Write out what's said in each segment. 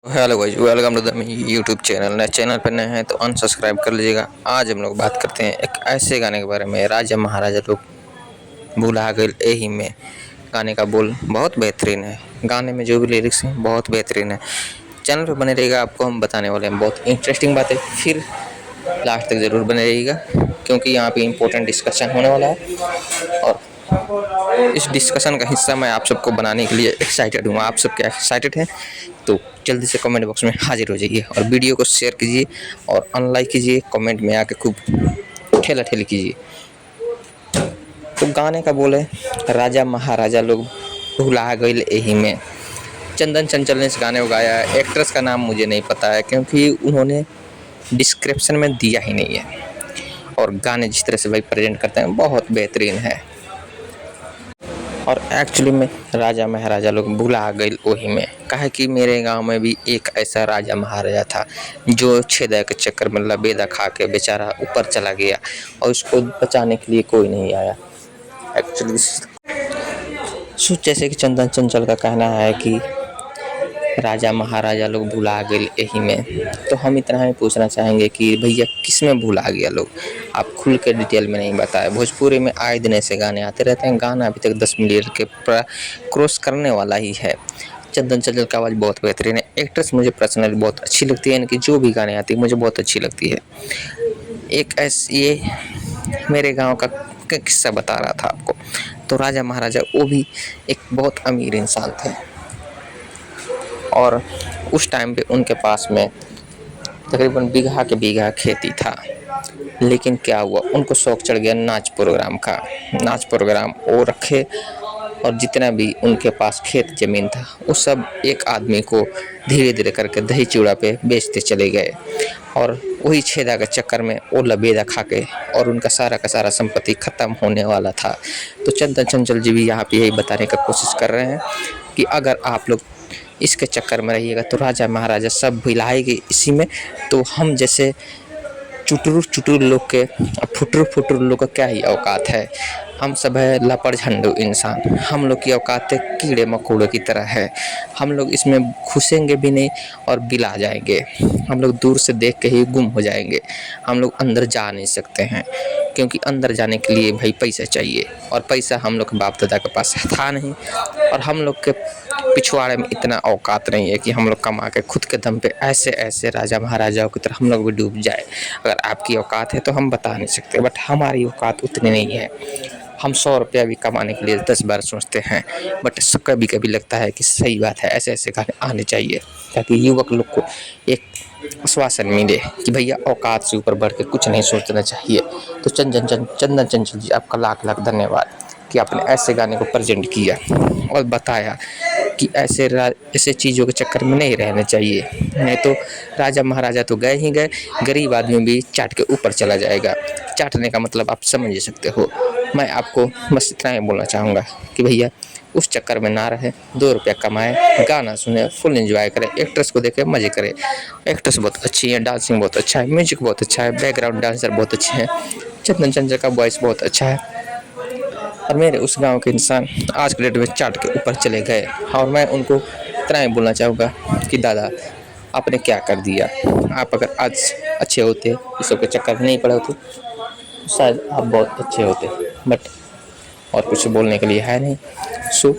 Hello guys, welcome to the YouTube channel. नए channel पर नए हैं तो अनसब्सक्राइब कर लीजिएगा। आज हम लोग बात करते हैं एक ऐसे गाने के बारे में, राजा महाराजा लोग भुला गए एही में। गाने का बोल बहुत बेहतरीन है, गाने में जो भी लिरिक्स हैं बहुत बेहतरीन है। चैनल पर बने रहिएगा, आपको हम बताने वाले हैं बहुत इंटरेस्टिंग बातें। फिर लास्ट तक ज़रूर बने रहिएगा क्योंकि यहाँ पे इम्पोर्टेंट डिस्कशन होने वाला है और इस डिस्कशन का हिस्सा मैं आप सबको बनाने के लिए एक्साइटेड हूँ। आप सब क्या एक्साइटेड हैं? तो जल्दी से कमेंट बॉक्स में हाजिर हो जाइए और वीडियो को शेयर कीजिए और अनलाइक कीजिए, कमेंट में आके खूब ठेला ठेली कीजिए। तो गाने का बोले, राजा महाराजा लोग भुला गए एही में। चंदन चंचल ने इस गाने को गाया है। एक्ट्रेस का नाम मुझे नहीं पता है क्योंकि उन्होंने डिस्क्रिप्शन में दिया ही नहीं है। और गाने जिस तरह से भाई प्रेजेंट करते हैं बहुत बेहतरीन है। और एक्चुअली में राजा महाराजा लोग भुला गए ओही में। काहे कि मेरे गांव में भी एक ऐसा राजा महाराजा था जो छेदा के चक्कर में लबेदा खा के बेचारा ऊपर चला गया और उसको बचाने के लिए कोई नहीं आया। एक्चुअली जैसे कि चंदन चंचल का कहना है कि राजा महाराजा लोग भुला गए एही में, तो हम इतना ही पूछना चाहेंगे कि भैया किस में भुला गया लोग? आप खुल के डिटेल में नहीं बताए। भोजपुरी में आए दिन ऐसे गाने आते रहते हैं। गाना अभी तक 10 मिलियन के क्रॉस करने वाला ही है। चंदन चंचल का आवाज़ बहुत बेहतरीन है। एक्ट्रेस मुझे पर्सनली बहुत अच्छी लगती है, इनकी जो भी गाने आती है मुझे बहुत अच्छी लगती है। एक ऐसे ये मेरे गाँव का किस्सा बता रहा था आपको। तो राजा महाराजा वो भी एक बहुत अमीर इंसान थे और उस टाइम पे उनके पास में तकरीबन बीघा के बीघा खेती था। लेकिन क्या हुआ, उनको शौक चढ़ गया नाच प्रोग्राम का। नाच प्रोग्राम वो रखे और जितना भी उनके पास खेत ज़मीन था वो सब एक आदमी को धीरे धीरे करके दही चूड़ा पे बेचते चले गए। और वही छेदा के चक्कर में वो लबेदा खा के और उनका सारा का सारा संपत्ति ख़त्म होने वाला था। तो चंदन चंचल जी भी यहाँ पे यही बताने का कोशिश कर रहे हैं कि अगर आप लोग इसके चक्कर में रहिएगा तो राजा महाराजा सब भुलाएंगे इसी में। तो हम जैसे चुटुर चुटुर लोग के, फुटुर फुटुर लोग का क्या ही औकात है? हम सब है लपड़ झंडू इंसान। हम लोग की औकात कीड़े मकोड़ों की तरह है। हम लोग इसमें घुसेंगे भी नहीं और बिला जाएंगे। हम लोग दूर से देख के ही गुम हो जाएंगे। हम लोग अंदर जा नहीं सकते हैं क्योंकि अंदर जाने के लिए भाई पैसा चाहिए और पैसा हम लोग के बाप दादा के पास था नहीं। और हम लोग के पिछवाड़े में इतना औकात नहीं है कि हम लोग कमा के खुद के दम पे ऐसे ऐसे राजा महाराजाओं की तरह हम लोग भी डूब जाए। अगर आपकी औकात है तो हम बता नहीं सकते, बट हमारी औकात उतनी नहीं है। हम 100 रुपया भी कमाने के लिए 10 बार सोचते हैं, बट कभी कभी लगता है कि सही बात है, ऐसे ऐसे गाने आने चाहिए ताकि युवक लोग को एक आश्वासन मिले कि भैया औकात से ऊपर बढ़ के कुछ नहीं सोचना चाहिए। तो चंदन चंचल जी, आपका लाख लाख धन्यवाद कि आपने ऐसे गाने को प्रेजेंट किया और बताया कि ऐसे चीज़ों के चक्कर में नहीं रहना चाहिए। नहीं तो राजा महाराजा तो गए ही गए, गरीब आदमी भी चाट के ऊपर चला जाएगा। चाटने का मतलब आप समझ ही सकते हो। मैं आपको बस इतना ही बोलना चाहूँगा कि भैया उस चक्कर में ना रहे, 2 रुपया कमाए, गाना सुने, फुल एंजॉय करें, एक्ट्रेस को देखे मज़े करें। एक्ट्रेस बहुत अच्छी है, डांसिंग बहुत अच्छा है, म्यूजिक बहुत अच्छा है, बैकग्राउंड डांसर बहुत अच्छे हैं। चंदन चंचल का वॉइस बहुत अच्छा है और मेरे उस गांव के इंसान आज के डेट में चाट के ऊपर चले गए। और मैं उनको इतना ही बोलना चाहूँगा कि दादा आपने क्या कर दिया। आप अगर आज अच्छे होते, इस सब के चक्कर में नहीं पड़े होते, शायद आप बहुत अच्छे होते, बट और कुछ बोलने के लिए है नहीं। सो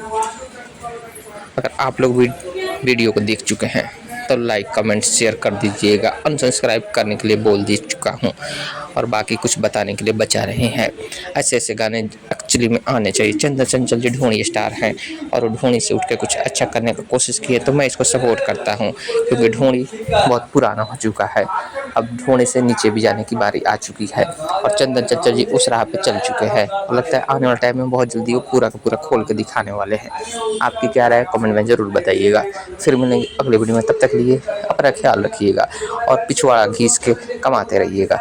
अगर आप लोग भी वीडियो को देख चुके हैं तो लाइक कमेंट शेयर कर दीजिएगा। अनसब्सक्राइब करने के लिए बोल दे चुका हूँ और बाकी कुछ बताने के लिए बचा रहे हैं। ऐसे ऐसे गाने एक्चुअली में आने चाहिए। चंदन चंचल जी ढोणी स्टार हैं और ढोणी से उठ के कुछ अच्छा करने की कोशिश की है तो मैं इसको सपोर्ट करता हूँ क्योंकि ढोणी बहुत पुराना हो चुका है। अब ढोणी से नीचे भी जाने की बारी आ चुकी है और चंदन चंचल जी उस राह पे चल चुके हैं और लगता है आने वाले टाइम में बहुत जल्दी वो पूरा का पूरा खोल के दिखाने वाले हैं। आपकी क्या राय कमेंट में ज़रूर बताइएगा। फिर मिलेंगे अगले वीडियो में, तब तक लिए अपना ख्याल रखिएगा और पिछवाड़ा घीस के कमाते रहिएगा।